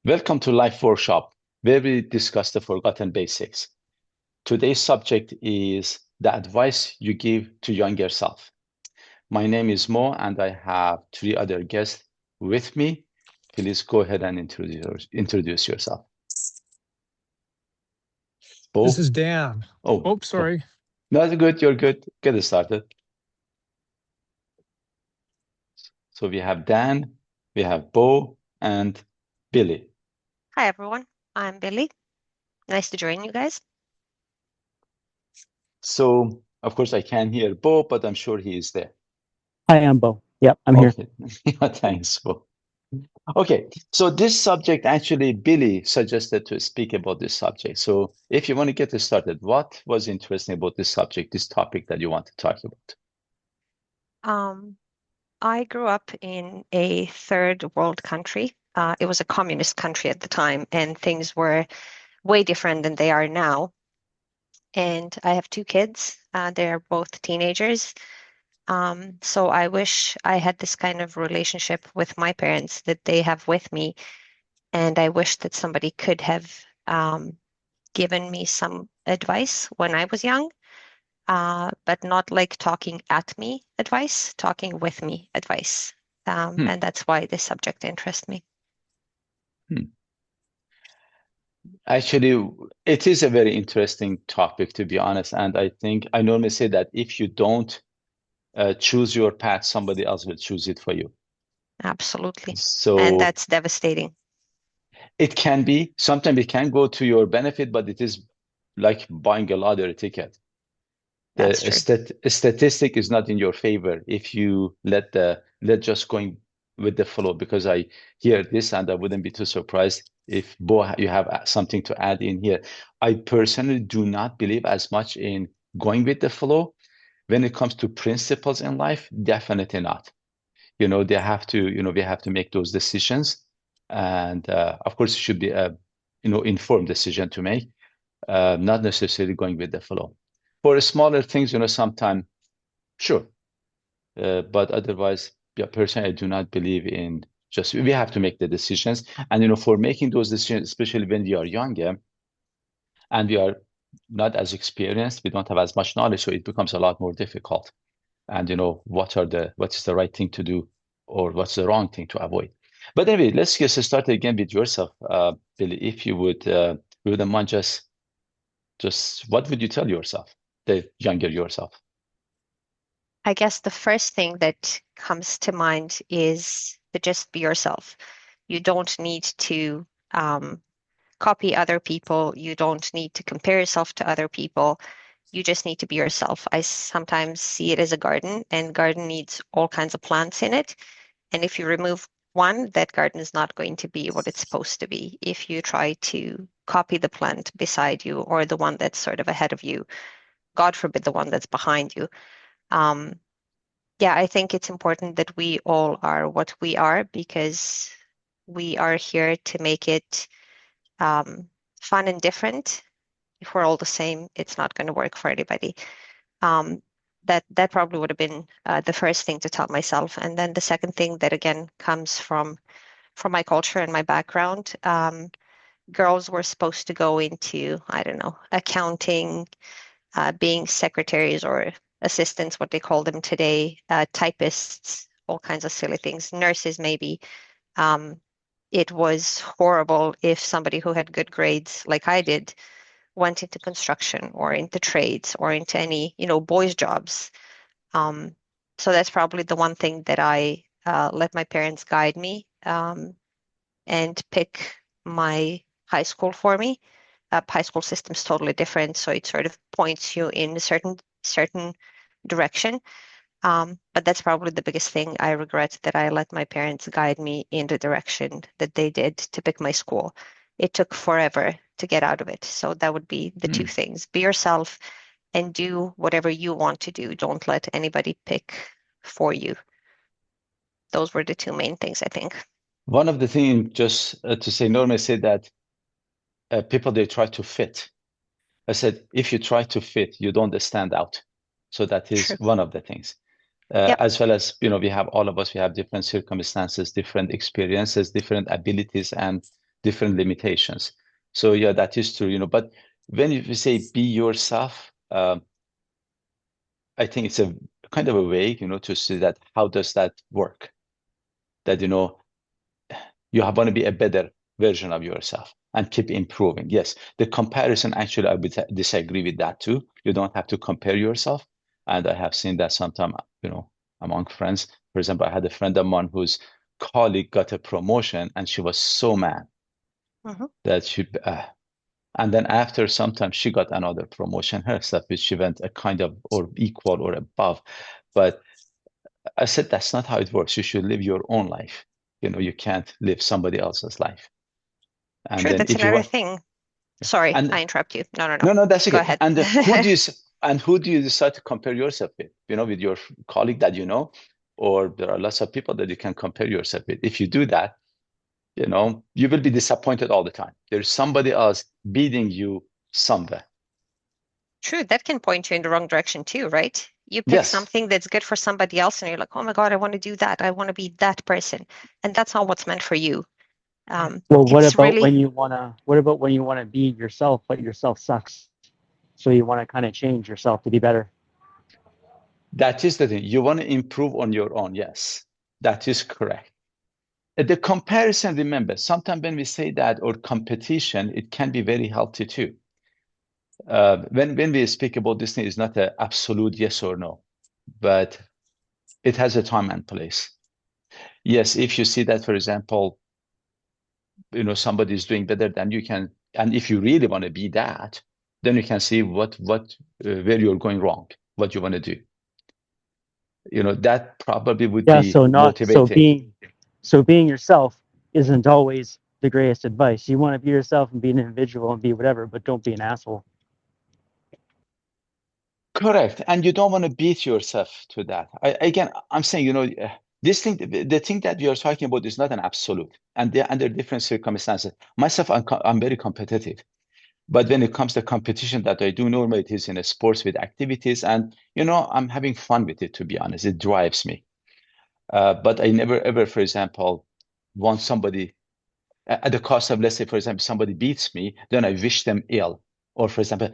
Welcome to Life Workshop, where we discuss the forgotten basics. Today's subject is the advice you give to younger self. My name is Mo, and I have three other guests with me. Please go ahead and introduce yourself. This is Bo? Dan. Oh, Sorry. no, that's good. You're good. Get it started. So we have Dan, we have Bo, and Billy. Hi, everyone. I'm Billy. Nice to join you guys. So, of course, I can't hear Bo, but I'm sure he is there. Hi, I'm Bo. Yep, I'm here. Okay. Thanks, Bo. Okay, so this subject, actually, Billy suggested to speak about this subject. So if you want to get started, what was interesting about this subject, this topic that you want to talk about? I grew up in a third world country. It was a communist country at the time, and things were way different than they are now. And I have two kids. They're both teenagers. So I wish I had this kind of relationship with my parents that they have with me. And I wish that somebody could have given me some advice when I was young. But not like talking at me advice, talking with me advice. And that's why this subject interests me. Actually, it is a very interesting topic, to be honest. And I think I normally say that if you don't choose your path, somebody else will choose it for you. Absolutely. So And that's devastating. it can be, sometimes it can go to your benefit, but it is like buying a lottery ticket. That's true. Statistic is not in your favor if you let just going with the flow, because I hear this and I wouldn't be too surprised if Bo, you have something to add in here. I personally do not believe as much in going with the flow. When it comes to principles in life, definitely not. They have to, we have to make those decisions. And of course, it should be a, informed decision to make, not necessarily going with the flow. For smaller things, sometimes, sure. But otherwise, yeah, personally, I do not believe in just, we have to make the decisions. And, for making those decisions, especially when we are younger and we are not as experienced, we don't have as much knowledge, so it becomes a lot more difficult. And, what is the right thing to do or what's the wrong thing to avoid. But anyway, let's get started again with yourself, Billy. If you wouldn't mind just what would you tell yourself, the younger yourself? I guess the first thing that comes to mind is to just be yourself. You don't need to copy other people. You don't need to compare yourself to other people. You just need to be yourself. I sometimes see it as a garden, and garden needs all kinds of plants in it. And if you remove one, that garden is not going to be what it's supposed to be. If you try to copy the plant beside you or the one that's sort of ahead of you, God forbid the one that's behind you. Yeah, I think it's important that we all are what we are because we are here to make it fun and different. If we're all the same, it's not going to work for anybody. That probably would have been the first thing to tell myself. And then the second thing that again comes from my culture and my background, girls were supposed to go into, I don't know, accounting, being secretaries or assistants, what they call them today, typists, all kinds of silly things, nurses maybe. It was horrible if somebody who had good grades, like I did, went into construction or into trades or into any, boys' jobs. So that's probably the one thing that I let my parents guide me and pick my high school for me. High school system's totally different, so it sort of points you in a certain direction. But that's probably the biggest thing I regret, that I let my parents guide me in the direction that they did to pick my school. It took forever to get out of it. So that would be the two things. Be yourself and do whatever you want to do. Don't let anybody pick for you. Those were the two main things, I think. One of the things, just to say, normally say that people, they try to fit. I said, if you try to fit, you don't stand out. So that is True. one of the things. Yep. As well as, we have all of us, we have different circumstances, different experiences, different abilities, and different limitations. So yeah, that is true, but when you say be yourself, I think it's a kind of a way, to see that how does that work? That, you want to be a better version of yourself and keep improving. Yes, the comparison, actually, I would disagree with that too. You don't have to compare yourself. And I have seen that sometimes, among friends. For example, I had a friend of mine whose colleague got a promotion and she was so mad that and then after some time she got another promotion herself, which she went a kind of or equal or above. But I said, that's not how it works. You should live your own life. You can't live somebody else's life. And True, then that's if you another want, thing. Sorry, and I interrupt you. No. no, that's Go okay. ahead. And who do you decide to compare yourself with? With your colleague that or there are lots of people that you can compare yourself with. If you do that, you will be disappointed all the time. There's somebody else beating you somewhere. True, that can point you in the wrong direction too, right? You pick Yes. something that's good for somebody else and you're like, oh my God, I want to do that. I want to be that person. And that's not what's meant for you. Well, what It's about really when you wanna be yourself, but yourself sucks? So you want to kind of change yourself to be better. That is the thing. You want to improve on your own. Yes, that is correct. The comparison, remember, sometimes when we say that or competition, it can be very healthy too. When we speak about this thing, it's not an absolute yes or no, but it has a time and place. Yes, if you see that, for example, somebody is doing better than you can, and if you really want to be that, then you can see where you're going wrong, what you want to do. That probably would Yeah. be motivating. So being yourself isn't always the greatest advice. You want to be yourself and be an individual and be whatever, but don't be an asshole. Correct. And you don't want to beat yourself to that. Again, I'm saying, this thing, the thing that we are talking about is not an absolute, and they're under different circumstances. Myself, I'm very competitive. But when it comes to competition that I do, normally it is in a sports with activities, and I'm having fun with it, to be honest. It drives me. But I never ever, for example, want somebody at the cost of, let's say, for example, somebody beats me, then I wish them ill. Or for example,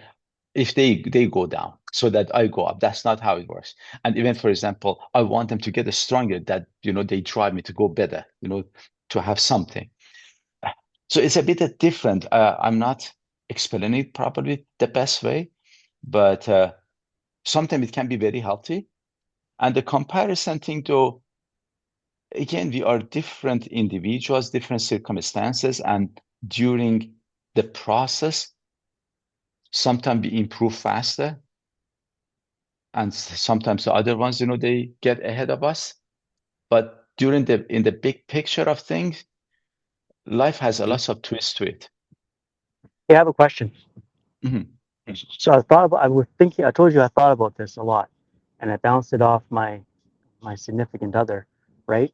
if they go down so that I go up. That's not how it works. And even, for example, I want them to get stronger, that they drive me to go better, to have something. So it's a bit different. I'm not explaining it properly the best way, but sometimes it can be very healthy. And the comparison thing, though, again, we are different individuals, different circumstances, and during the process, sometimes we improve faster, and sometimes the other ones, they get ahead of us. But in the big picture of things, life has a lot of twists to it. Hey, I have a question. Mhm. So I told you I thought about this a lot, and I bounced it off my significant other, right?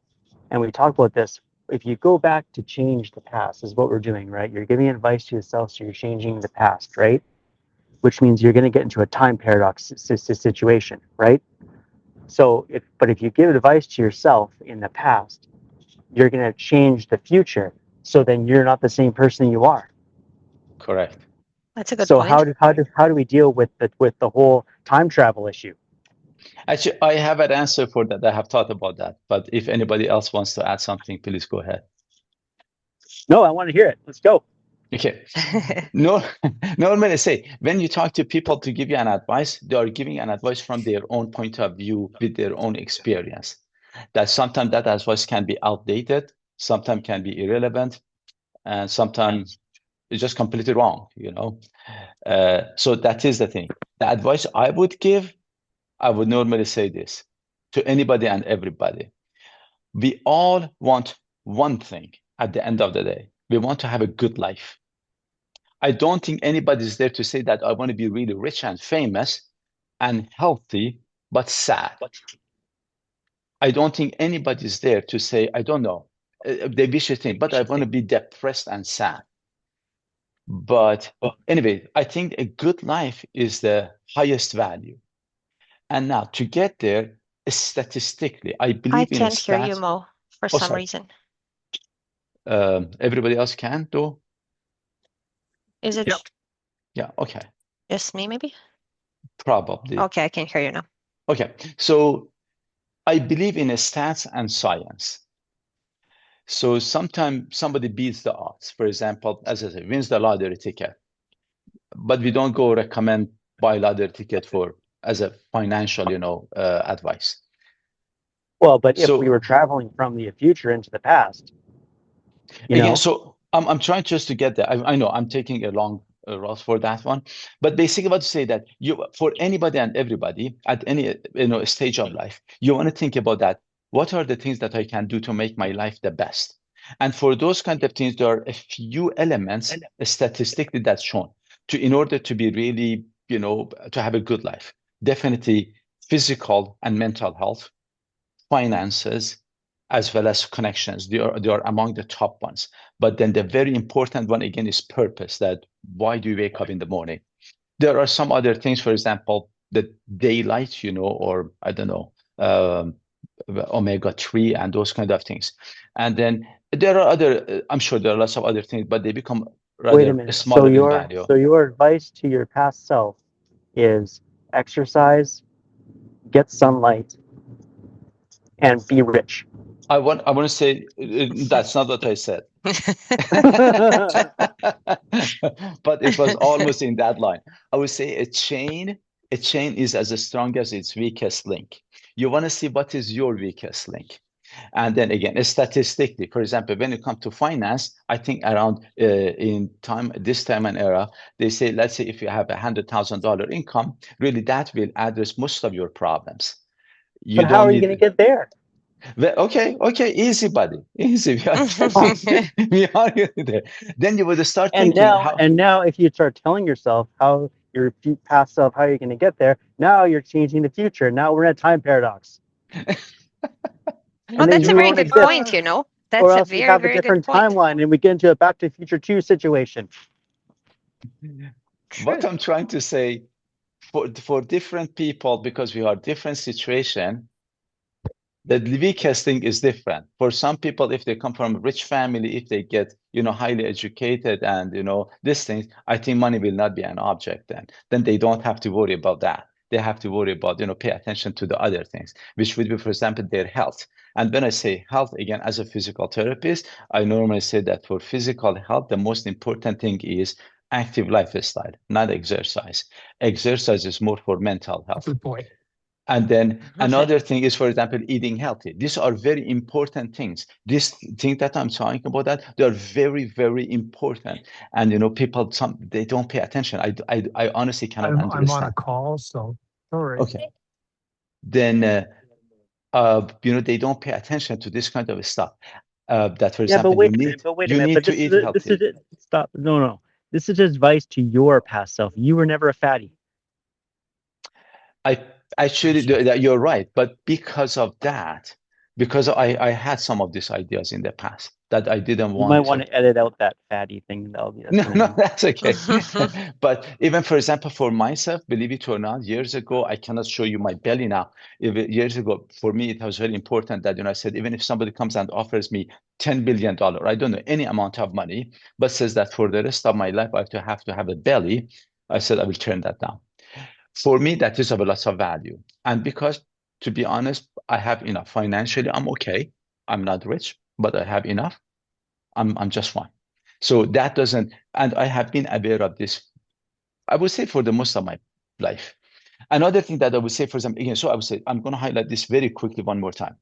And we talked about this. If you go back to change the past, is what we're doing, right? You're giving advice to yourself, so you're changing the past, right? Which means you're going to get into a time paradox situation, right? But if you give advice to yourself in the past, you're going to change the future. So then you're not the same person you are. Correct. That's a good So point. how do we deal with the whole time travel issue? Actually, I have an answer for that. I have thought about that. But if anybody else wants to add something, please go ahead. No, I want to hear it. Let's go. Okay. No, normally say when you talk to people to give you an advice, they are giving an advice from their own point of view with their own experience. That sometimes that advice can be outdated, sometimes can be irrelevant, and sometimes it's just completely wrong. So that is the thing. The advice I would give, I would normally say this to anybody and everybody. We all want one thing at the end of the day. We want to have a good life. I don't think anybody's there to say that I want to be really rich and famous and healthy, but sad. I don't think anybody's there to say, I don't know, the vicious thing, but I want to be depressed and sad. But anyway, I think a good life is the highest value. And now to get there, statistically, I I believe in a can't hear you, stat. Mo, for Oh, some sorry. reason. Everybody else can though? Is it Yep. Yeah, okay. just me, maybe? Probably. Okay, I can hear you now. Okay, so I believe in stats and science. So sometimes somebody beats the odds. For example, as I said, wins the lottery ticket, but we don't go recommend buy lottery ticket for as a financial, advice. Well, but if we So were traveling from the future into the past, again, so I'm trying just to get there. I know I'm taking a long route for that one, but basically, about to say that for anybody and everybody at any stage of life, you want to think about that. What are the things that I can do to make my life the best? And for those kind of things, there are a few elements statistically that's shown in order to be really, to have a good life. Definitely physical and mental health, finances, as well as connections. They are among the top ones. But then the very important one again is purpose. That why do you wake up in the morning? There are some other things, for example, the daylight, or I don't know, omega-3 and those kind of things. And then there are I'm sure there are lots of other things, but they become wait a rather minute. smaller in value. So your advice to your past self is exercise, get sunlight, and be rich. I want to say that's not what I said. But it was almost in that line. I would say a chain is as strong as its weakest link. You want to see what is your weakest link. And then again, statistically, for example, when it comes to finance, I think around this time and era, they say, let's say if you have $100,000 income, really that will address most of your problems. You But how don't are you going to need. get there? Well, okay, easy, buddy, easy. We are getting, we are getting there. Then you would start And thinking now, how. and now, if you start telling yourself how your past self, how you're going to get there, now you're changing the future. Now we're in a time paradox. Oh, And then that's a you very won't good exist, point, or That's a else we very, have a very good different point. timeline, and we get into a Back to the Future 2 situation. What True. I'm trying to say, for different people, because we are different situation, the weakest thing is different. For some people, if they come from a rich family, if they get, highly educated and, these things, I think money will not be an object then. Then they don't have to worry about that. They have to worry about, pay attention to the other things, which would be, for example, their health. And when I say health, again, as a physical therapist, I normally say that for physical health, the most important thing is active lifestyle, not exercise. Exercise is more for mental health. Good point. And then another thing is, for example, eating healthy. These are very important things. This thing that I'm talking about, that they are very, very important. And people, they don't pay attention. I honestly cannot I'm on a understand. call, so sorry. Okay. Then they don't pay attention to this kind of stuff. That, for Yeah, but example, wait a minute. you need But to this eat is this is healthy. stop. No. This is advice to your past self. You were never a fatty. I actually, you're right, but because of that, because I had some of these ideas in the past that I didn't You might want want to. to edit out that fatty thing. That's No, what I no, mean. that's okay. But even, for example, for myself, believe it or not, years ago, I cannot show you my belly now. Years ago, for me, it was very important that, I said, even if somebody comes and offers me $10 billion, I don't know, any amount of money, but says that for the rest of my life, I have to have a belly, I said, I will turn that down. For me, that is of a lot of value. And because, to be honest, I have enough financially, I'm okay. I'm not rich, but I have enough. I'm just fine. So that doesn't, and I have been aware of this, I would say, for the most of my life. Another thing that I would say, for example, again, so I would say, I'm going to highlight this very quickly one more time.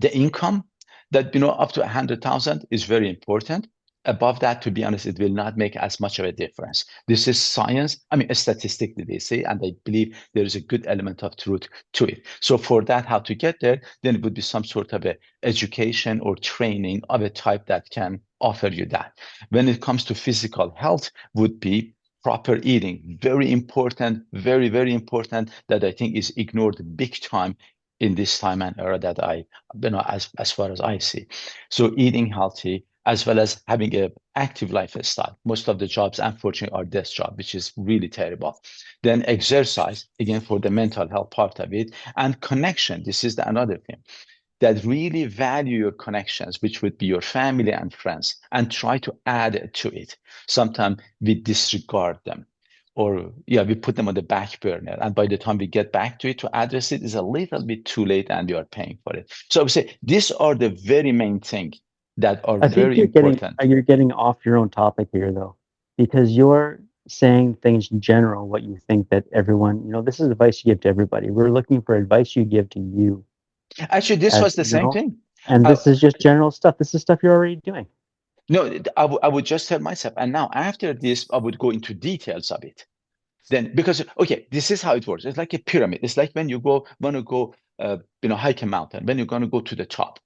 The income that, up to 100,000 is very important. Above that, to be honest, it will not make as much of a difference. This is science. I mean, statistically, they say, and I believe there is a good element of truth to it. So for that, how to get there, then it would be some sort of a education or training of a type that can offer you that. When it comes to physical health, would be proper eating. Very important, very, very important, that I think is ignored big time in this time and era that as far as I see. So eating healthy, as well as having an active lifestyle. Most of the jobs, unfortunately, are desk job, which is really terrible. Then exercise, again, for the mental health part of it, and connection. This is another thing. that really value your connections, which would be your family and friends, and try to add to it. Sometimes we disregard them, or we put them on the back burner. And by the time we get back to it to address it, is a little bit too late and we are paying for it. So I would say these are the very main things that are I think very important. you're getting off your own topic here though, because you're saying things in general, what you think that everyone, this is advice you give to everybody. We're looking for advice you give to you Actually, this as was the same thing. and I, this is just general stuff. This is stuff you're already doing. no, I would just tell myself, and now after this, I would go into details of it. Then, because okay, this is how it works. It's like a pyramid. It's like when you want to go, hike a mountain. When you're going to go to the top,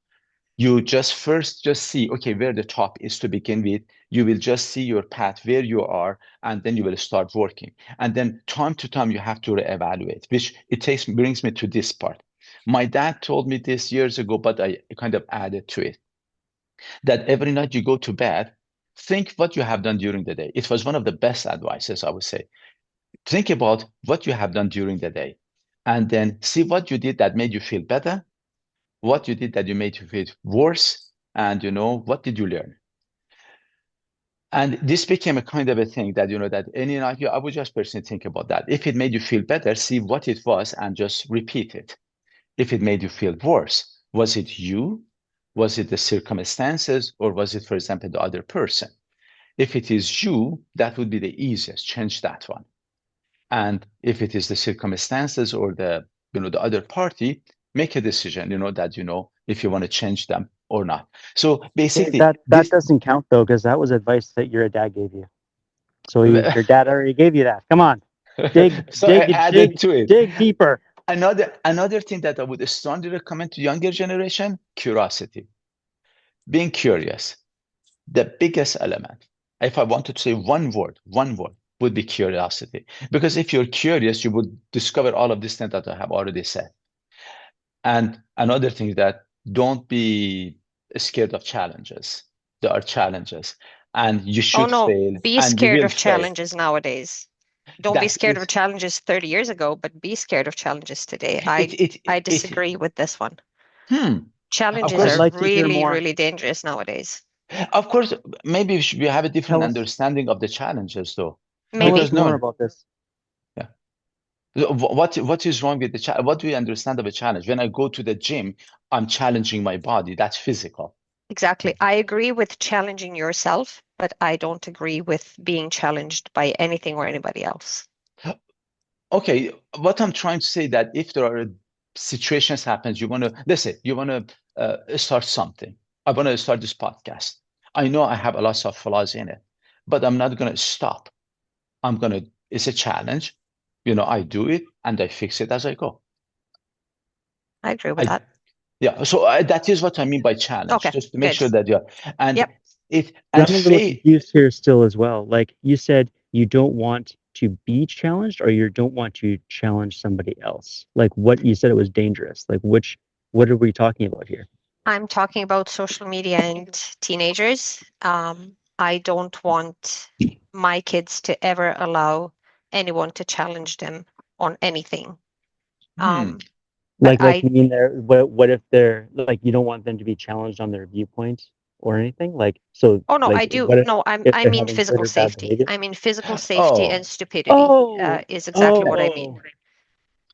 you just first just see, okay, where the top is to begin with. You will just see your path where you are, and then you will start working. And then time to time, you have to reevaluate, which brings me to this part. My dad told me this years ago, but I kind of added to it, that every night you go to bed, think what you have done during the day. It was one of the best advices, I would say. Think about what you have done during the day, and then see what you did that made you feel better, what you did that you made you feel worse, and what did you learn. And this became a kind of a thing that that any night I would just personally think about that. If it made you feel better, see what it was and just repeat it. If it made you feel worse, was it you? Was it the circumstances, or was it, for example, the other person? If it is you, that would be the easiest. Change that one. And if it is the circumstances or the other party, make a decision, that if you want to change them or not. So basically, That doesn't count though, because that was advice that your dad gave you. So your dad already gave you that. Come on, so I added to it. dig deeper. Another thing that I would strongly recommend to younger generation: curiosity, being curious. The biggest element, if I wanted to say one word would be curiosity. Because if you're curious, you would discover all of these things that I have already said. And another thing is that don't be scared of challenges. There are challenges, and you Oh should no, fail, be and you scared will of fail. challenges nowadays. Don't be That scared is, of challenges 30 years ago, but be scared of challenges today. I disagree with this one. Of Challenges course, are I'd like to hear really, more. really dangerous nowadays. of course, maybe we have a different Tell us. understanding of the challenges, though. Tell Maybe. Because us more no, about this. what is wrong with the challenge? What do we understand of a challenge? When I go to the gym, I'm challenging my body. That's physical. Exactly. I agree with challenging yourself, but I don't agree with being challenged by anything or anybody else. Okay, what I'm trying to say, that if there are situations happens, let's say you want to start something. I want to start this podcast. I know I have a lot of flaws in it, but I'm not going to stop. It's a challenge. I do it and I fix it as I go. I agree with that. Yeah, so that is what I mean by challenge. Okay, Just to make good. sure that and Yep. I'm a little confused here still as well. Like you said, you don't want to be challenged, or you don't want to challenge somebody else. Like what you said, it was dangerous. Like what are we talking about here? I'm talking about social media and teenagers. I don't want my kids to ever allow anyone to challenge them on anything. But Like you mean what if they're like, you don't want them to be challenged on their viewpoint or anything? Like so Oh no, like I do. what if No, they're I mean having good physical or bad safety. behavior? I mean physical safety and stupidity is exactly what I mean.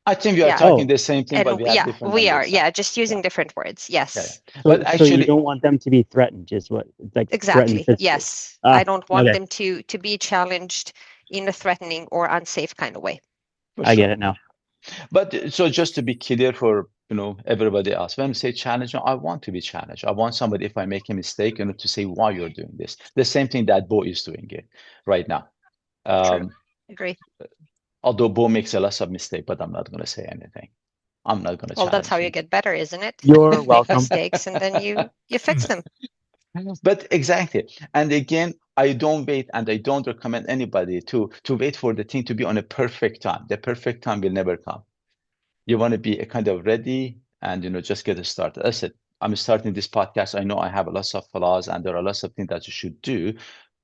I think we are Yeah. talking the same thing, but And we have yeah, different we are. understanding. Yeah, just using different words. Yes. But So you actually, don't want them to be threatened, is what, like threatened Exactly. physically. Yes. I don't want okay. them to be challenged in a threatening or unsafe kind of way. for I sure. get it now. But so just to be clear for everybody else, when we say challenge, I want to be challenged. I want somebody, if I make a mistake, to say why you're doing this. The same thing that Bo is doing it right now. True. Agree. Although Bo makes a lot of mistake, but I'm not going to say anything. I'm not going to Well, challenge that's how you him. get better, isn't it? You're You make welcome. mistakes and then you fix them. But exactly. And again, I don't wait, and I don't recommend anybody to wait for the thing to be on a perfect time. The perfect time will never come. You want to be a kind of ready and just get started. I said, I'm starting this podcast. I know I have lots of flaws and there are lots of things that you should do,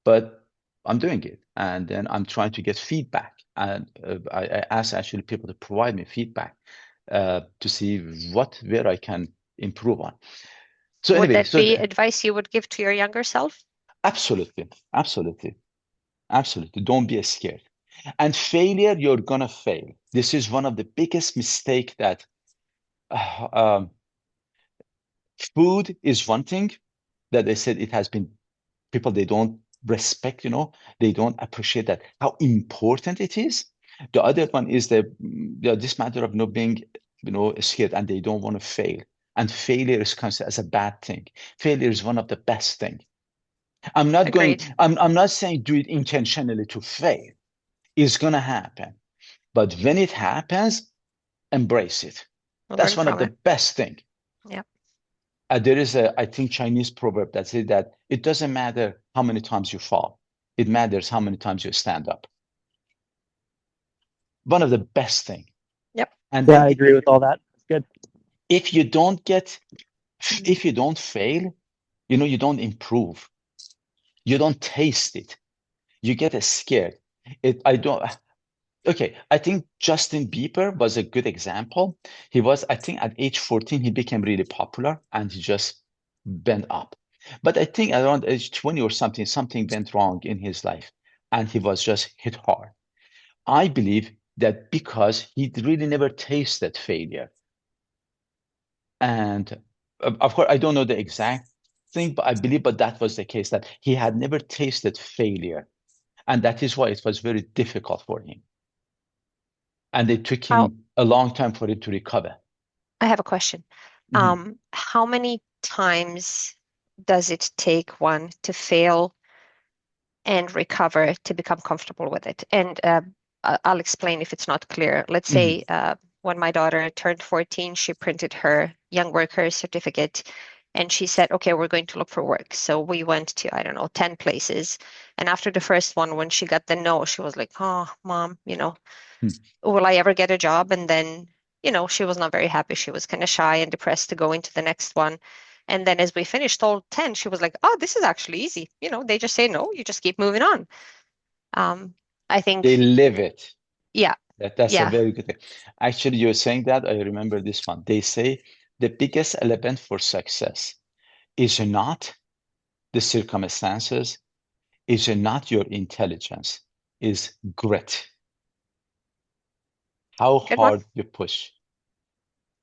but I'm doing it. And then I'm trying to get feedback. And I ask actually people to provide me feedback to see where I can improve on. So Would anyway, that be advice you would give to your younger self? absolutely, absolutely, absolutely. Don't be scared. And failure, you're gonna fail. This is one of the biggest mistake that food is one thing that they said it has been people they don't respect, they don't appreciate that how important it is. The other one is this matter of not being, scared, and they don't want to fail. And failure is considered as a bad thing. Failure is one of the best thing. Agreed. I'm not saying do it intentionally to fail. It's gonna happen. But when it happens, embrace it. That's Learn one of from the it. best thing. Yep. There is I think, Chinese proverb that says that it doesn't matter how many times you fall. It matters how many times you stand up. One of the best thing. Yep. And Yeah, then I agree with all that. It's good. if you don't fail, you don't improve. You don't taste it. You get scared. Okay, I think Justin Bieber was a good example. I think at age 14, he became really popular and he just went up. But I think around age 20 or something went wrong in his life and he was just hit hard. I believe that because he really never tasted failure. And of course, I don't know the exact thing, but I believe that was the case, that he had never tasted failure. And that is why it was very difficult for him. And it took him a long time for it to recover. I have a question. How many times does it take one to fail and recover to become comfortable with it? And I'll explain if it's not clear. Let's say when my daughter turned 14, she printed her young worker certificate and she said, okay, we're going to look for work. So we went to, I don't know, 10 places. And after the first one, when she got the no, she was like, oh, mom, will I ever get a job? And then, she was not very happy. She was kind of shy and depressed to go into the next one. And then as we finished all 10, she was like, oh, this is actually easy. They just say no, you just keep moving on. I think they live it. Yeah. That's a very good thing. Actually, you're saying that, I remember this one. They say the biggest element for success is not the circumstances, is not your intelligence, is grit. How Good one. hard you push.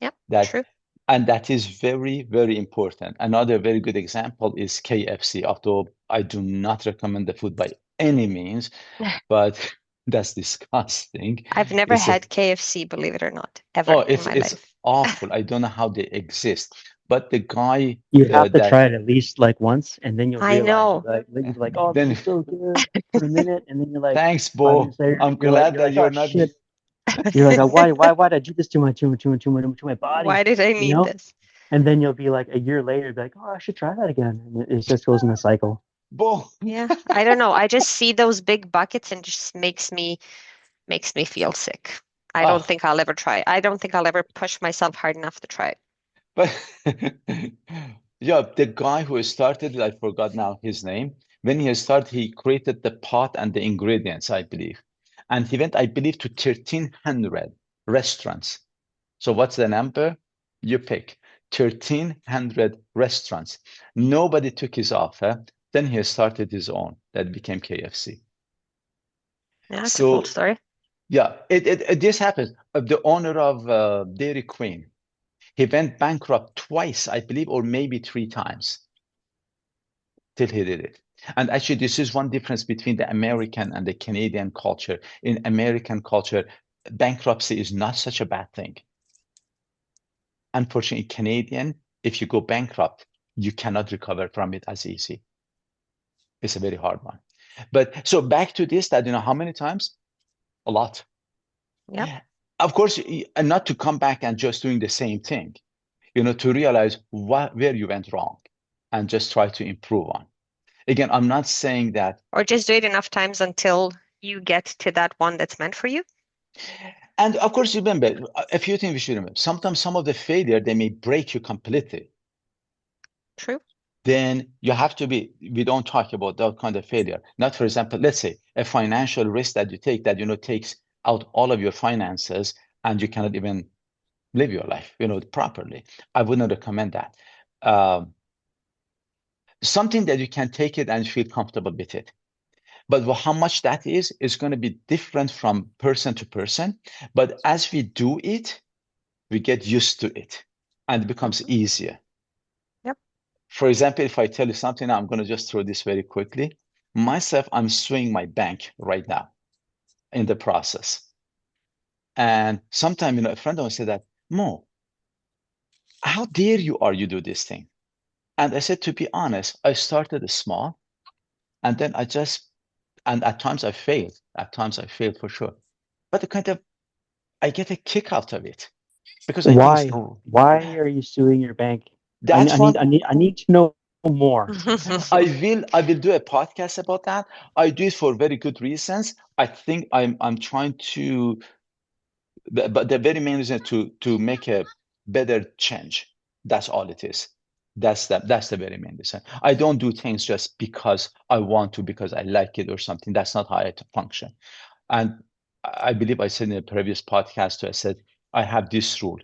Yep, That true. And that is very, very important. Another very good example is KFC, although I do not recommend the food by any means, but that's disgusting. I've never had KFC, believe it or not, ever in my It's life. awful. I don't know how they exist. But the guy You have to try it at least like once, and then you'll I realize, know. you're like, oh, then this is so good for a minute, and then you're like, thanks, 5 Bo. minutes later, I'm you're like, glad that oh you're not. shit. You're like, why did I do this to my body? Why did I need this? And then you'll be like a year later, be like, oh, I should try that again. And it just goes in a cycle. Bo. Yeah, I don't know. I just see those big buckets and just makes me feel sick. I don't think I'll ever try it. I don't think I'll ever push myself hard enough to try it. But yeah, the guy who started it, I forgot now his name. When he started, he created the pot and the ingredients, I believe. And he went, I believe, to 1,300 restaurants. So what's the number? You pick. 1,300 restaurants. Nobody took his offer. Then he started his own. That became KFC. Yeah, it's a cool story. Yeah, this happens. The owner of Dairy Queen, he went bankrupt twice, I believe, or maybe 3 times till he did it. And actually, this is one difference between the American and the Canadian culture. In American culture, bankruptcy is not such a bad thing. Unfortunately, Canadian, if you go bankrupt, you cannot recover from it as easy. It's a very hard one. But so back to this, that, how many times? A lot. Yeah. Of course, and not to come back and just doing the same thing, to realize where you went wrong and just try to improve on. Again, I'm not saying that. Or just do it enough times until you get to that one that's meant for you. And of course, remember, a few things we should remember. Sometimes some of the failure, they may break you completely. True. Then you have to we don't talk about that kind of failure. Not, for example, let's say a financial risk that you take that, takes out all of your finances and you cannot even, live your life, properly. I wouldn't recommend that. Something that you can take it and feel comfortable with it. But how much that is going to be different from person to person. But as we do it, we get used to it and it becomes easier. Yep. For example, if I tell you something, I'm going to just throw this very quickly. Myself, I'm suing my bank right now in the process. And sometimes, a friend will say that, Mo, how dare you do this thing? And I said, to be honest, I started small and then and at times I failed. At times I failed for sure. But I get a kick out of it because I think it's why are you suing your bank? that's what I need to know more. I will do a podcast about that. I do it for very good reasons. I think I'm trying to, but the very main reason to make a better change. That's all it is. That's the very main reason. I don't do things just because I want to, because I like it or something. That's not how I function. And I believe I said in a previous podcast, I said, I have this rule.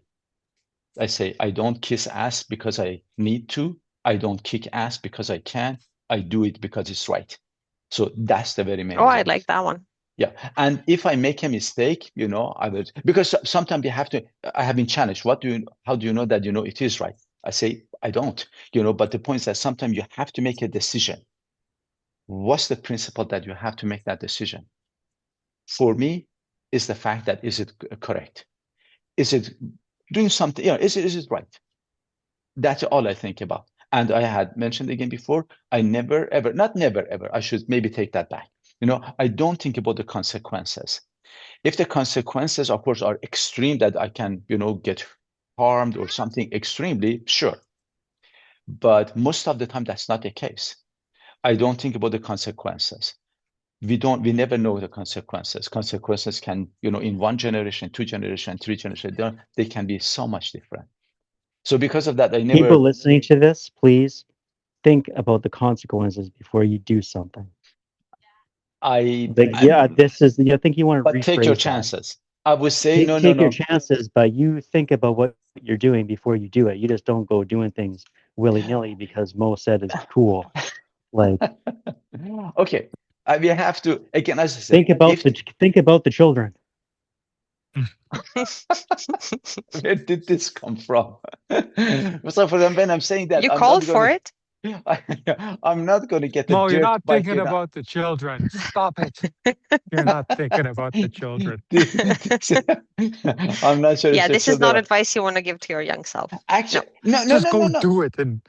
I say, I don't kiss ass because I need to. I don't kick ass because I can. I do it because it's right. So that's the very main Oh, I reason. like that one. Yeah. And if I make a mistake, I will, because sometimes you have to, I have been challenged. How do you know that, it is right? I say, I don't, but the point is that sometimes you have to make a decision. What's the principle that you have to make that decision? For me, is the fact that, is it correct? Is it doing something, is it right? That's all I think about. And I had mentioned again before, I never, ever, not never, ever, I should maybe take that back. I don't think about the consequences. If the consequences, of course, are extreme, that I can, get harmed or something extremely, sure. But most of the time, that's not the case. I don't think about the consequences. We never know the consequences. Consequences can, in one generation, 2 generation, 3 generation, they can be so much different. So because of that, People listening to this, please think about the consequences before you do something. This is, I think you want to but rephrase take your that. chances. I would say, take your chances, but you think about what you're doing before you do it. You just don't go doing things willy-nilly because Mo said it's cool. Like, okay, we have to, again, as I said, think about the children. Where did this come from? So for them, when I'm saying that, You called for it. I'm not going to get a Mo, you're dirt not bike. thinking about the children. Stop it. You're not thinking about the children. I'm not sure. Yeah, if the this is not children advice you want to give to your young self. actually, no. Just go do it and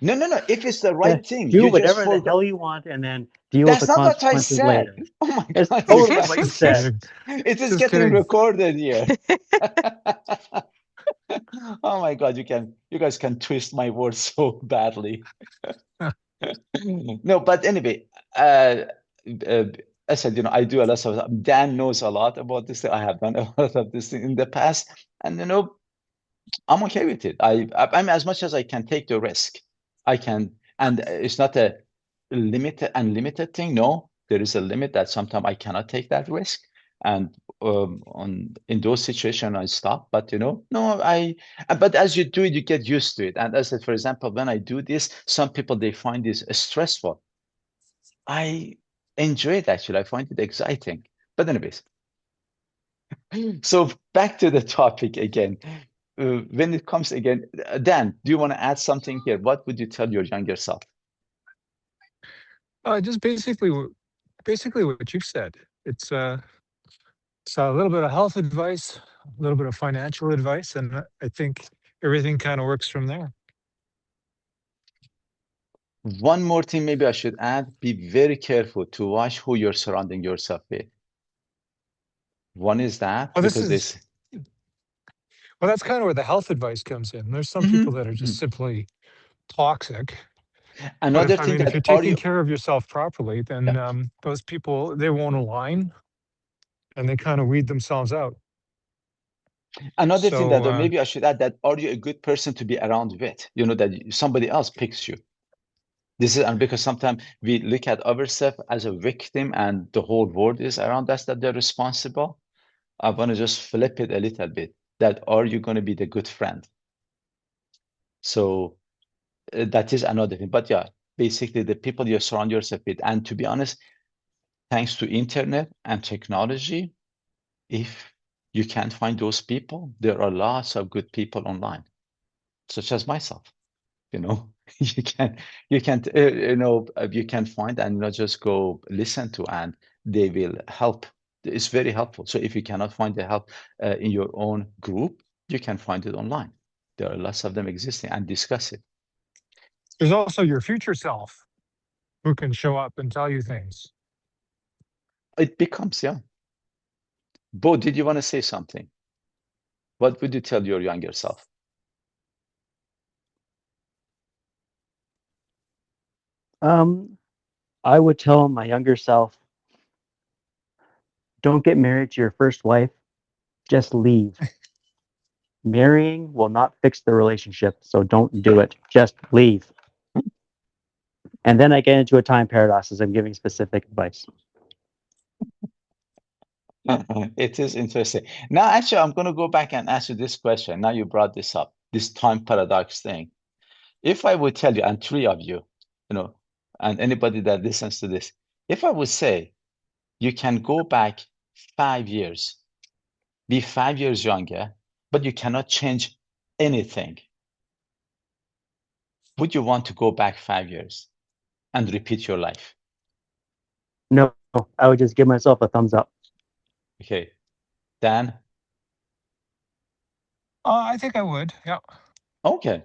No. If it's the right thing, Do you whatever just the hell you want and then deal That's with the not what I consequences said. later. Oh my That's God. totally what you said. It is Just getting kidding. recorded here. Oh my God, you guys can twist my words so badly. No, but anyway, I said, I do a lot of, Dan knows a lot about this. I have done a lot of this in the past, and I'm okay with it. I'm as much as I can take the risk. I can, and it's not a unlimited thing. No, there is a limit that sometimes I cannot take that risk. And in those situations, I stop. But but as you do it, you get used to it. And as I said, for example, when I do this, some people, they find this stressful. I enjoy it actually. I find it exciting. But anyways, so back to the topic again. When it comes again, Dan, do you want to add something here? What would you tell your younger self? just basically what you said. It's a little bit of health advice, a little bit of financial advice, and I think everything kind of works from there. One more thing maybe I should add, be very careful to watch who you're surrounding yourself with. One is that, Well, because this. Well, that's kind of where the health advice comes in. There's some people that are just simply toxic. Another thing if you're taking care of yourself properly, then those people, they won't align and they kind of weed themselves out. Another thing that maybe I should add, that are you a good person to be around with? That somebody else picks you. This is, and because sometimes we look at ourselves as a victim and the whole world is around us, that they're responsible. I want to just flip it a little bit. that are you going to be the good friend? So that is another thing. But yeah, basically the people you surround yourself with. And to be honest, thanks to internet and technology, if you can't find those people, there are lots of good people online, such as myself. You know, you can you can find and just go listen to, and they will help. It's very helpful. So if you cannot find the help in your own group, you can find it online. There are lots of them existing, and discuss it. There's also your future self who can show up and tell you things. It becomes, yeah. Bo, did you want to say something? What would you tell your younger self? I would tell my younger self, don't get married to your first wife, just leave. Marrying will not fix the relationship, so don't do it. Just leave. And then I get into a time paradox as I'm giving specific advice. It is interesting. Now, actually, I'm going to go back and ask you this question. Now you brought this up, this time paradox thing. If I would tell you, and three of you, and anybody that listens to this, if I would say you can go back 5 years, be 5 years younger, but you cannot change anything, would you want to go back 5 years and repeat your life? No, I would just give myself a thumbs up. Okay. Dan? I think I would. Yeah. Okay.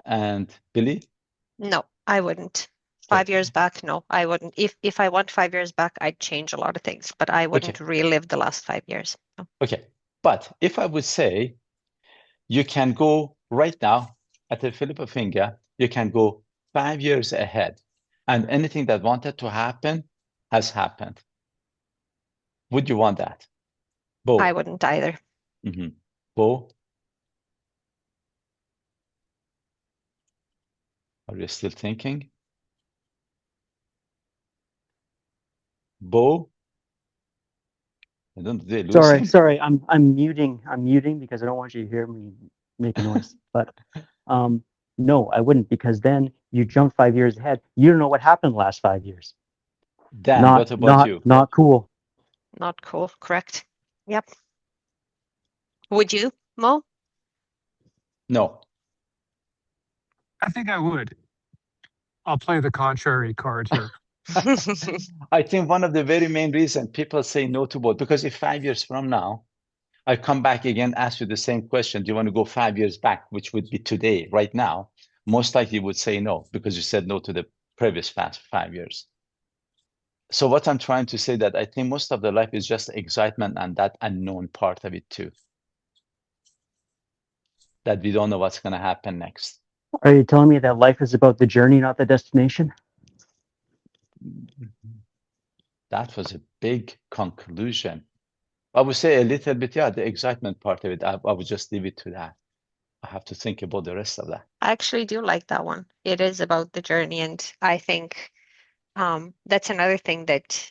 And Billy? No, I wouldn't. Okay. 5 years back, no, I wouldn't. If I went 5 years back, I'd change a lot of things, but I wouldn't relive the last 5 years. No. Okay. But if I would say you can go right now at the flip of a finger, you can go 5 years ahead, and anything that wanted to happen has happened. Would you want that? Bo? I wouldn't either. Bo? Are you still thinking? Bo? I don't did I lose him? Sorry, I'm muting because I don't want you to hear me make a noise. But no, I wouldn't, because then you jump 5 years ahead. You don't know what happened the last 5 years. Dan, what about you? Not cool. Not cool, correct. Yep. Would you, Mo? No. I think I would. I'll play the contrary card here. I think one of the very main reasons people say no to both, because if 5 years from now, I come back again, ask you the same question, do you want to go 5 years back, which would be today, right now? Most likely you would say no, because you said no to the previous 5 years. So what I'm trying to say that I think most of the life is just excitement and that unknown part of it too. That we don't know what's going to happen next. Are you telling me that life is about the journey, not the destination? That was a big conclusion. I would say a little bit, yeah, the excitement part of it. I would just leave it to that. I have to think about the rest of that. I actually do like that one. It is about the journey, and I think that's another thing that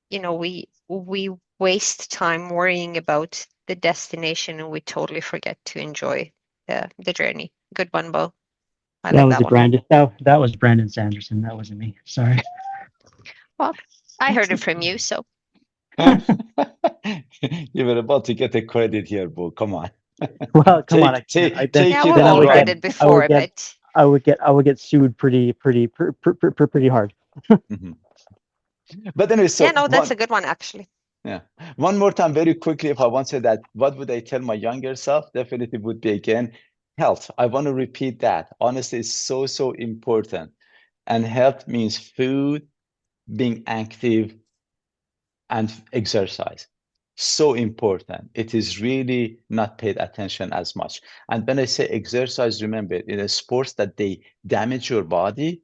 we waste time worrying about the destination, and we totally forget to enjoy the journey. Good one, Bo. I like that one. Brandon. That was Brandon Sanderson. That wasn't me. Sorry. Well, I heard it from you, so. You were about to get the credit here, Bo. Come on. Well, come on. Take Yeah, it we've all all right. heard it before, but I would get sued pretty hard. But anyway, so yeah, no, that's a good one, actually. Yeah. One more time, very quickly, if I want to say that, what would I tell my younger self? Definitely would be, again, health. I want to repeat that. Honestly, it's so, so important. And health means food, being active, and exercise. So important. It is really not paid attention as much. And when I say exercise, remember, in a sports that they damage your body,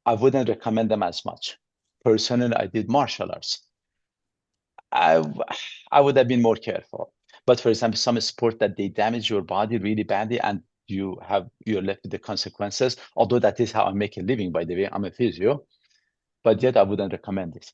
I wouldn't recommend them as much. Personally, I did martial arts. I would have been more careful. But for example, some sport that they damage your body really badly and you're left with the consequences, although that is how I make a living, by the way, I'm a physio, but yet I wouldn't recommend it.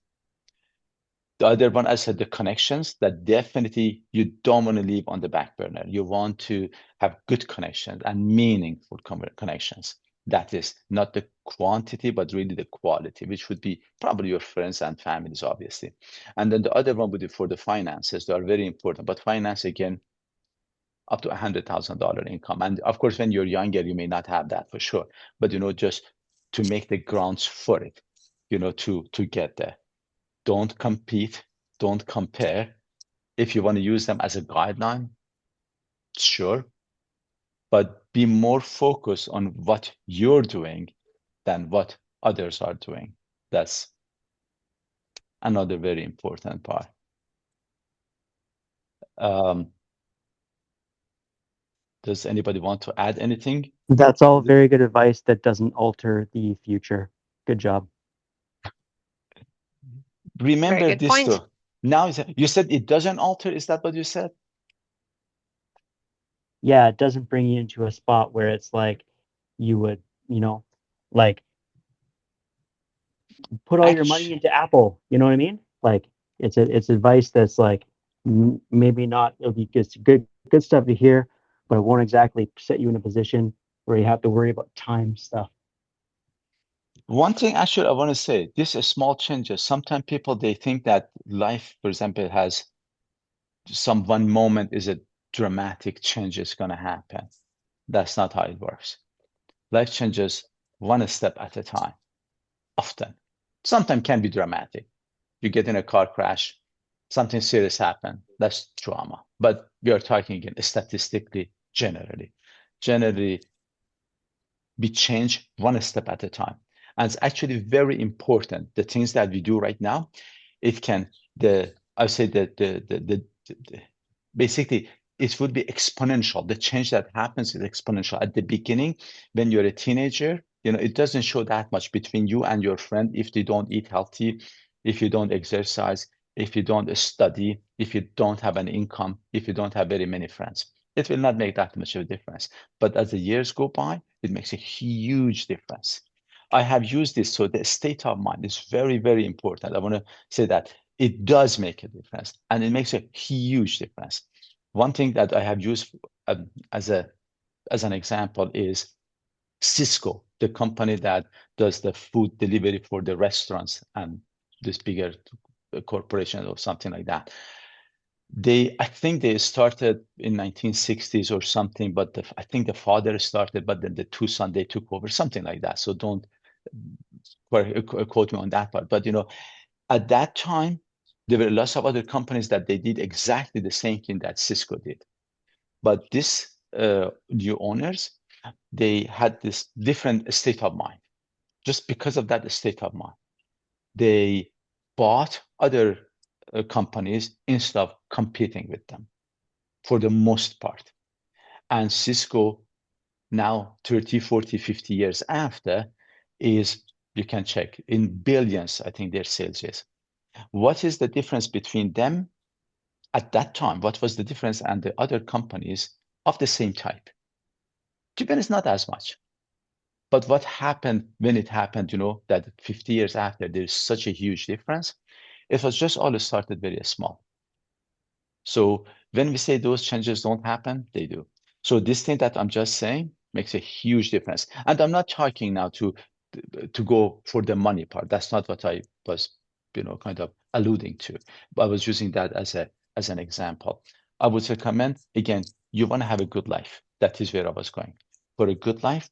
The other one, I said, the connections that definitely you don't want to leave on the back burner. You want to have good connections and meaningful connections. That is not the quantity, but really the quality, which would be probably your friends and families, obviously. And then the other one would be for the finances. They are very important, but finance, again, up to $100,000 income. And of course, when you're younger, you may not have that for sure, but, just to make the grounds for it, to get there. Don't compete, don't compare. If you want to use them as a guideline, sure, but be more focused on what you're doing than what others are doing. That's another very important part. Does anybody want to add anything? That's all very good advice that doesn't alter the future. Good job. Remember Very good this point. though. Now you said it doesn't alter. Is that what you said? Yeah, it doesn't bring you into a spot where it's like you would, like put all your money into Apple. You know what I mean? Like it's advice that's like maybe not. It'll be just good stuff to hear, but it won't exactly set you in a position where you have to worry about time stuff. One thing actually I want to say, this is small changes. Sometimes people, they think that life, for example, has some one moment is a dramatic change is going to happen. That's not how it works. Life changes one step at a time, often. Sometimes can be dramatic. You get in a car crash, something serious happen. That's trauma. But we are talking again statistically, generally. Generally, we change one step at a time. And it's actually very important. The things that we do right now, it can, I say that basically it would be exponential. The change that happens is exponential. At the beginning, when you're a teenager, it doesn't show that much between you and your friend if they don't eat healthy, if you don't exercise, if you don't study, if you don't have an income, if you don't have very many friends. It will not make that much of a difference. But as the years go by, it makes a huge difference. I have used this, so the state of mind is very, very important. I want to say that it does make a difference, and it makes a huge difference. One thing that I have used as an example is Cisco, the company that does the food delivery for the restaurants and this bigger corporation or something like that. I think they started in 1960s or something, but I think the father started, but then the two sons, they took over, something like that. So don't quote me on that part. But at that time, there were lots of other companies that they did exactly the same thing that Cisco did. But this new owners, they had this different state of mind. Just because of that state of mind, they bought other companies instead of competing with them for the most part. And Cisco now 30, 40, 50 years after is, you can check, in billions, I think their sales is. What is the difference between them at that time? What was the difference and the other companies of the same type? To be honest, not as much. But what happened when it happened, that 50 years after, there's such a huge difference? It was just all started very small. So when we say those changes don't happen, they do. So this thing that I'm just saying makes a huge difference. And I'm not talking now to go for the money part. That's not what I was, kind of alluding to. But I was using that as an example. I would recommend, again, you want to have a good life. That is where I was going. For a good life,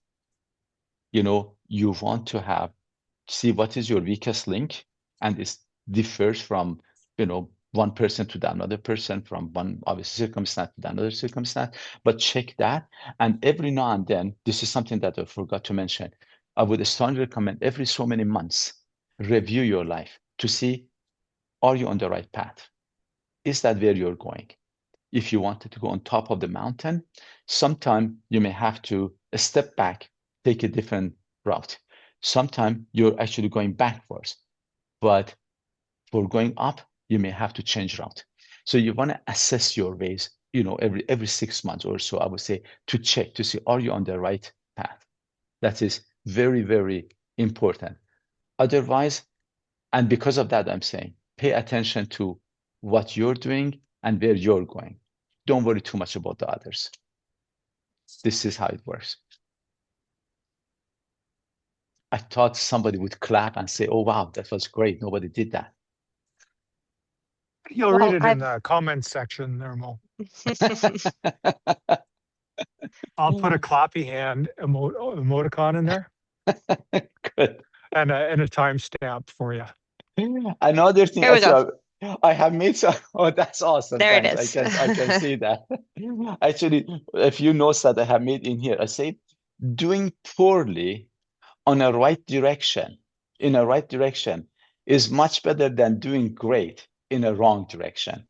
you want to see what is your weakest link, and it differs from, one person to another person, from one obviously circumstance to another circumstance. But check that, and every now and then, this is something that I forgot to mention. I would strongly recommend every so many months, review your life to see, are you on the right path? Is that where you're going? If you wanted to go on top of the mountain, sometime you may have to step back, take a different route. Sometime you're actually going backwards, but for going up, you may have to change route. So you want to assess your ways, every 6 months or so, I would say, to check to see, are you on the right path? That is very, very important. Otherwise, and because of that, I'm saying, pay attention to what you're doing and where you're going. Don't worry too much about the others. This is how it works. I thought somebody would clap and say, oh, wow, that was great. Nobody did that. You'll read Well, it in the comments section there, Mo. I'll put a clappy hand emoticon in there Good. and a timestamp for you. Another thing, Here we go. actually, I have made some. Oh, that's awesome. There it Thanks. is. I can see that. Actually, a few notes that I have made in here. I say doing poorly on a right direction, in a right direction, is much better than doing great in a wrong direction.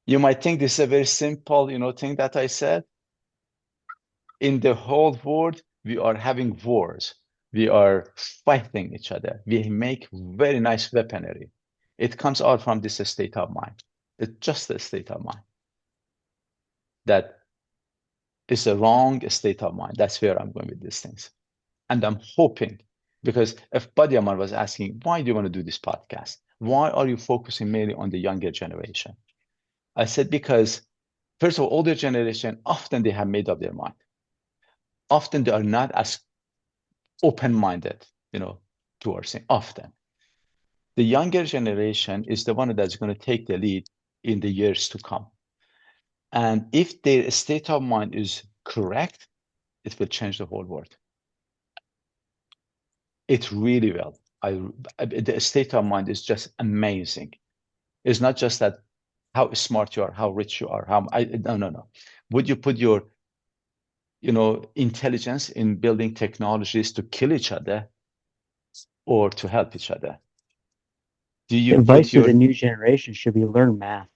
You might think this is a very simple, thing that I said. In the whole world, we are having wars. We are fighting each other. We make very nice weaponry. It comes out from this state of mind. It's just a state of mind. That is a wrong state of mind. That's where I'm going with these things. And I'm hoping, because if Buddy Amar was asking, why do you want to do this podcast? Why are you focusing mainly on the younger generation? I said, because first of all, older generation, often they have made up their mind. Often they are not as open-minded, towards it. Often. The younger generation is the one that's going to take the lead in the years to come. And if their state of mind is correct, it will change the whole world. It really will. The state of mind is just amazing. It's not just that how smart you are, how rich you are, no. Would you put your intelligence in building technologies to kill each other or to help each other? Do you Advice put to the your new generation should be learn math.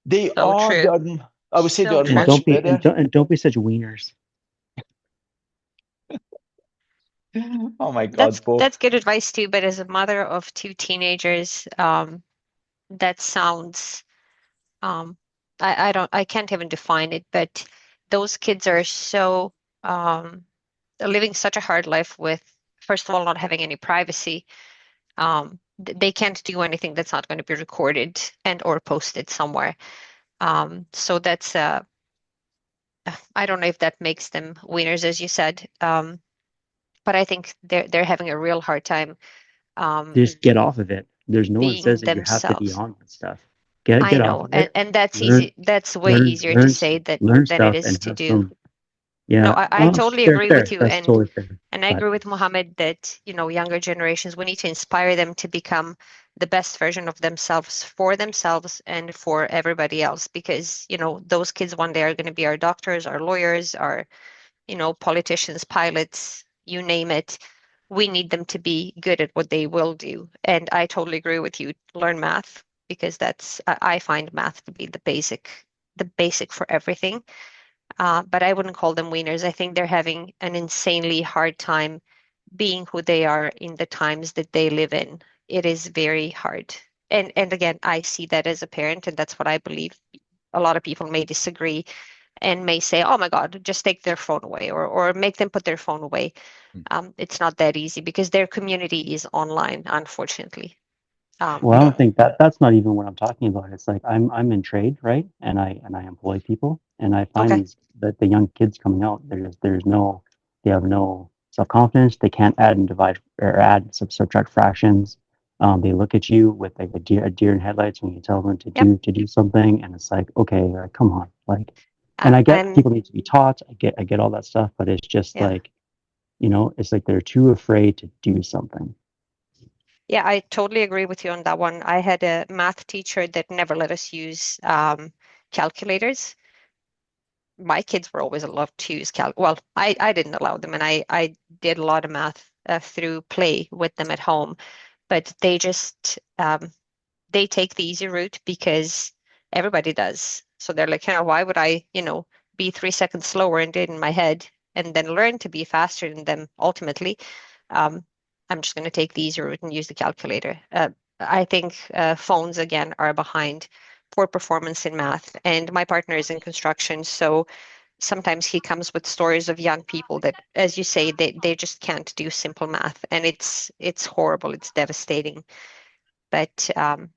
they So are true. they are I would say they So are true. And much better. don't be such wieners. Oh my God, Bo. That's good advice too, but as a mother of two teenagers, that sounds I can't even define it, but those kids are so living such a hard life with, first of all, not having any privacy. They can't do anything that's not going to be recorded and or posted somewhere. So that's I don't know if that makes them winners, as you said. But I think they're having a real hard time Just get off of it. There's no one being says that you have to be themselves. on that stuff. Get I off know, of it. and that's Learn easy. That's way learn easier to learn say that learn than it stuff is and to have do. some. No, Yeah. I Oh, totally fair, agree with fair. you, That's totally fair. and I But agree with Mohammed that, younger generations, we need to inspire them to become the best version of themselves for themselves and for everybody else, because, those kids one day are going to be our doctors, our lawyers, our, politicians, pilots, you name it. We need them to be good at what they will do. And I totally agree with you. Learn math, because I find math to be the basic for everything. But I wouldn't call them winners. I think they're having an insanely hard time being who they are in the times that they live in. It is very hard. And again, I see that as a parent, and that's what I believe. A lot of people may disagree and may say, "Oh my God, just take their phone away," or make them put their phone away. It's not that easy because their community is online, unfortunately. well, I don't Yeah. think that's not even what I'm talking about. It's like I'm in trade, right? And I employ people, and I find Okay. these that the young kids coming out, they have no self-confidence. They can't add and divide or add subtract fractions. They look at you with like a deer in headlights when you tell them to Yep. do something, and it's like, okay, like, come on, like. I, And I get I'm people need to be taught. I get all that stuff, but it's just yeah. like, it's like they're too afraid to do something. Yeah, I totally agree with you on that one. I had a math teacher that never let us use calculators. My kids were always allowed to use well, I didn't allow them, and I did a lot of math through play with them at home, but they just they take the easy route because everybody does. So they're like, why would I, be 3 seconds slower and do it in my head and then learn to be faster than them ultimately? Um, I'm just going to take the easy route and use the calculator. I think phones, again, are behind poor performance in math. And my partner is in construction. So sometimes he comes with stories of young people that, as you say, they just can't do simple math, and it's horrible, it's devastating. But I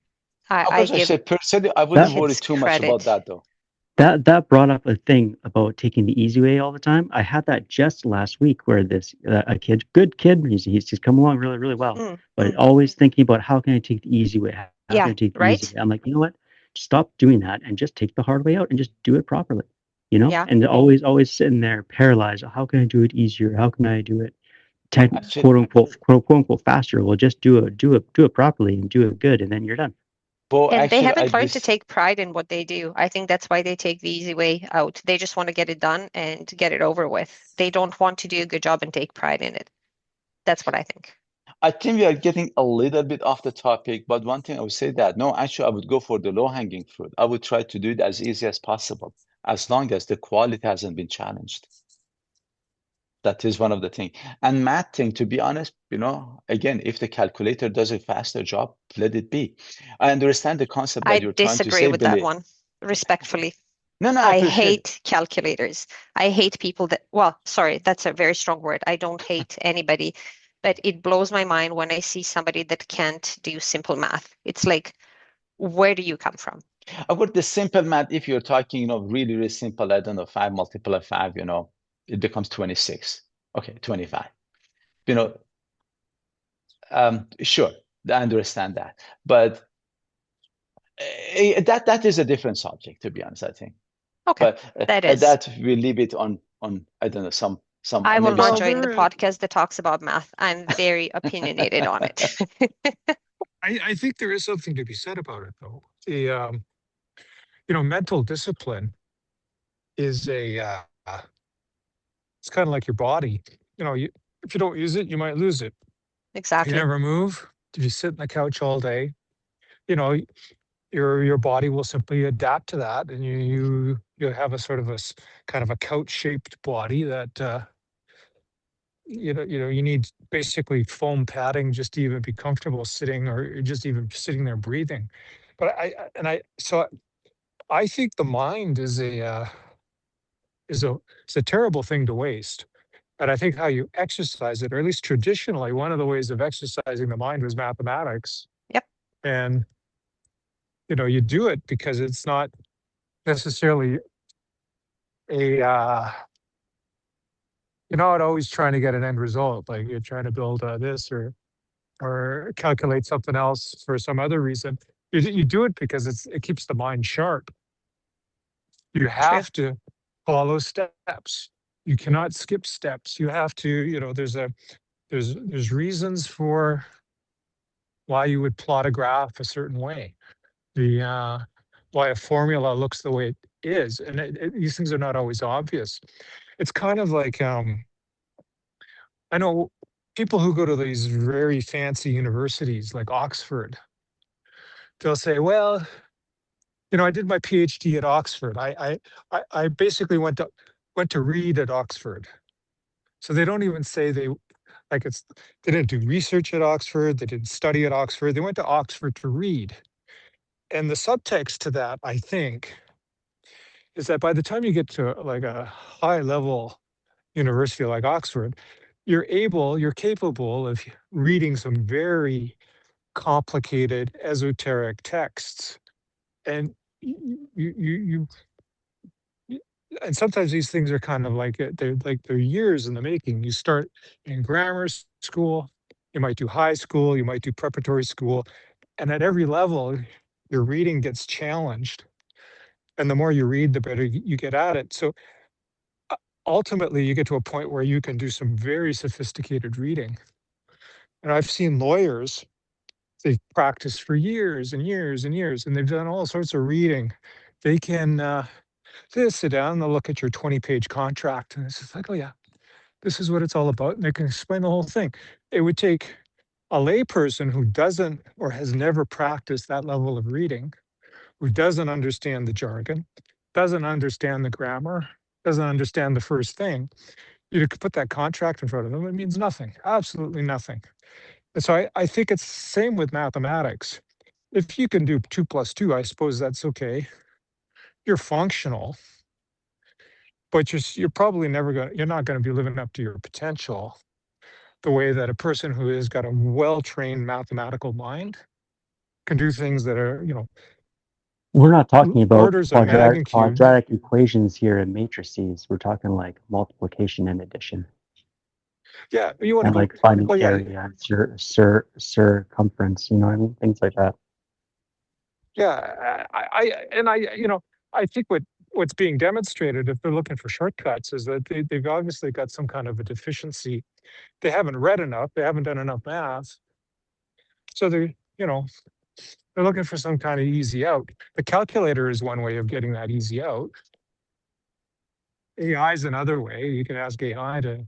As I give said, personally, I wouldn't worry kids too much about credit. that, though. That brought up a thing about taking the easy way all the time. I had that just last week where this a kid, good kid, he's come along really really well, but always thinking about how can I take the easy way? How Yeah, can I take the easy right? way? I'm like, you know what? Stop doing that and just take the hard way out and just do it properly. You know, Yeah. and always sitting there paralyzed. How can I do it easier? How can I do it Actually, quote unquote faster? Well, just do it properly and do it good, and then you're done. Bo, And they actually, I haven't learned to dis take pride in what they do. I think that's why they take the easy way out. They just want to get it done and get it over with. They don't want to do a good job and take pride in it. That's what I think. I think we are getting a little bit off the topic, but one thing I would say that no, actually, I would go for the low-hanging fruit. I would try to do it as easy as possible, as long as the quality hasn't been challenged. That is one of the things. And math thing, to be honest, again, if the calculator does a faster job, let it be. I understand the concept that I you're trying to disagree say, with that Billy. one, respectfully. No, I I appreciate it. hate calculators. I hate people that, well, sorry, that's a very strong word. I don't hate anybody, but it blows my mind when I see somebody that can't do simple math. It's like, where do you come from? About the simple math, if you're talking, really, really simple, I don't know, 5 multiply 5, it becomes 26. Okay, 25. Sure, I understand that. But that is a different subject, to be honest, I think. Okay, But that is. that we'll leave it on I don't know, some I will maybe not some. join the podcast that talks about math. I'm very opinionated on it. I think there is something to be said about it, though. The mental discipline is it's kind of like your body. If you don't use it, you might lose it. If you Exactly. never move, if you sit on the couch all day, you know, your body will simply adapt to that, and you have a sort of kind of a couch shaped body that you need basically foam padding just to even be comfortable sitting, or just even sitting there breathing. But I think the mind is a terrible thing to waste. And I think how you exercise it, or at least traditionally, one of the ways of exercising the mind was mathematics. Yep. And you do it because it's not necessarily a you're not always trying to get an end result. Like you're trying to build this or calculate something else for some other reason. You do it because it keeps the mind sharp. You True. have to follow steps. You cannot skip steps. You have to, there's reasons for why you would plot a graph a certain way. The why a formula looks the way it is, and these things are not always obvious. It's kind of like I know people who go to these very fancy universities like Oxford. They'll say, "Well, I did my PhD at Oxford. I basically went to read at Oxford." So they don't even say they didn't do research at Oxford. They didn't study at Oxford. They went to Oxford to read. And the subtext to that, I think, is that by the time you get to like a high level university like Oxford, you're capable of reading some very complicated esoteric texts. And and sometimes these things are kind of like they're years in the making. You start in grammar school, you might do high school, you might do preparatory school, and at every level, your reading gets challenged. And the more you read, the better you get at it. So ultimately, you get to a point where you can do some very sophisticated reading. And I've seen lawyers, they practice for years and years and years, and they've done all sorts of reading. They can they sit down and they'll look at your 20-page contract, and it's just like, oh yeah, this is what it's all about. And they can explain the whole thing. It would take a layperson who doesn't or has never practiced that level of reading, who doesn't understand the jargon, doesn't understand the grammar, doesn't understand the first thing. You could put that contract in front of them, it means nothing, absolutely nothing. And so I think it's the same with mathematics. If you can do 2 plus 2, I suppose that's okay. You're functional. but you're probably you're not going to be living up to your potential the way that a person who has got a well-trained mathematical mind can do things that are, We're not talking about orders of magnitude. quadratic equations here in matrices. We're talking like multiplication and addition. Yeah, you want to And go, like finding well, yeah, area and circumference, you know what I mean? Things like that. yeah. I think what's being demonstrated, if they're looking for shortcuts, is that they've obviously got some kind of a deficiency. They haven't read enough. They haven't done enough math. So they're looking for some kind of easy out. The calculator is one way of getting that easy out. AI is another way. You can ask AI to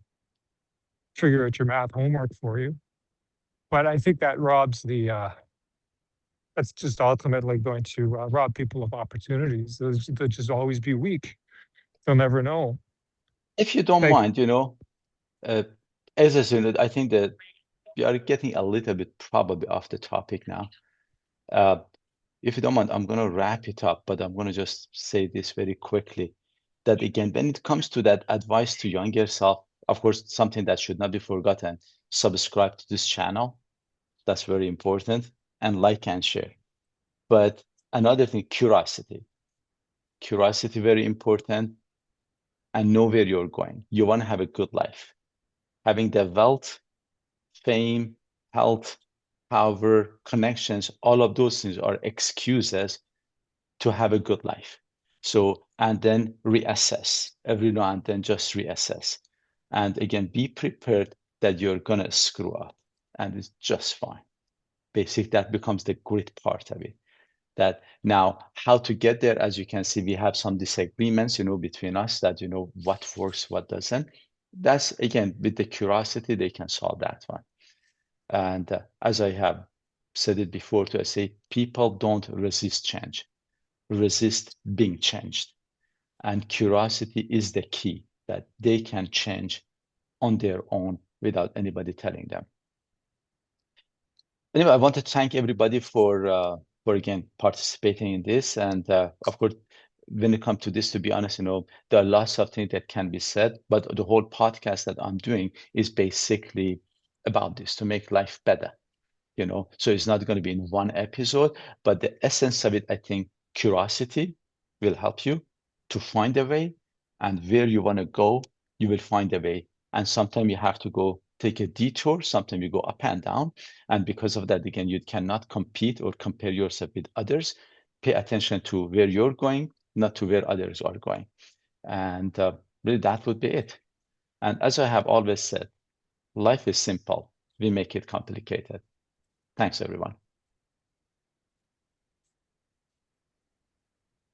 figure out your math homework for you. But I think that robs that's just ultimately going to rob people of opportunities. They'll just always be weak. They'll never know. If you don't mind, as I said, I think that we are getting a little bit probably off the topic now. If you don't mind, I'm going to wrap it up, but I'm going to just say this very quickly. That again, when it comes to that advice to younger self, of course, something that should not be forgotten, subscribe to this channel. That's very important. And like and share. But another thing, curiosity. Curiosity, very important. And know where you're going. You want to have a good life. Having the wealth, fame, health, power, connections, all of those things are excuses to have a good life. So, and then reassess every now and then, just reassess. And again, be prepared that you're going to screw up and it's just fine. Basically, that becomes the great part of it. That now, how to get there, as you can see, we have some disagreements, between us that, what works, what doesn't. That's, again, with the curiosity, they can solve that one. And as I have said it before, I say people don't resist change, resist being changed. And curiosity is the key that they can change on their own without anybody telling them. Anyway, I want to thank everybody for again participating in this. And of course, when it comes to this, to be honest, there are lots of things that can be said, but the whole podcast that I'm doing is basically about this, to make life better. So it's not going to be in one episode, but the essence of it, I think curiosity will help you to find a way, and where you want to go, you will find a way. And sometimes you have to go take a detour, sometimes you go up and down. And because of that, again, you cannot compete or compare yourself with others. Pay attention to where you're going, not to where others are going. And really, that would be it. And as I have always said, life is simple. We make it complicated. Thanks, everyone.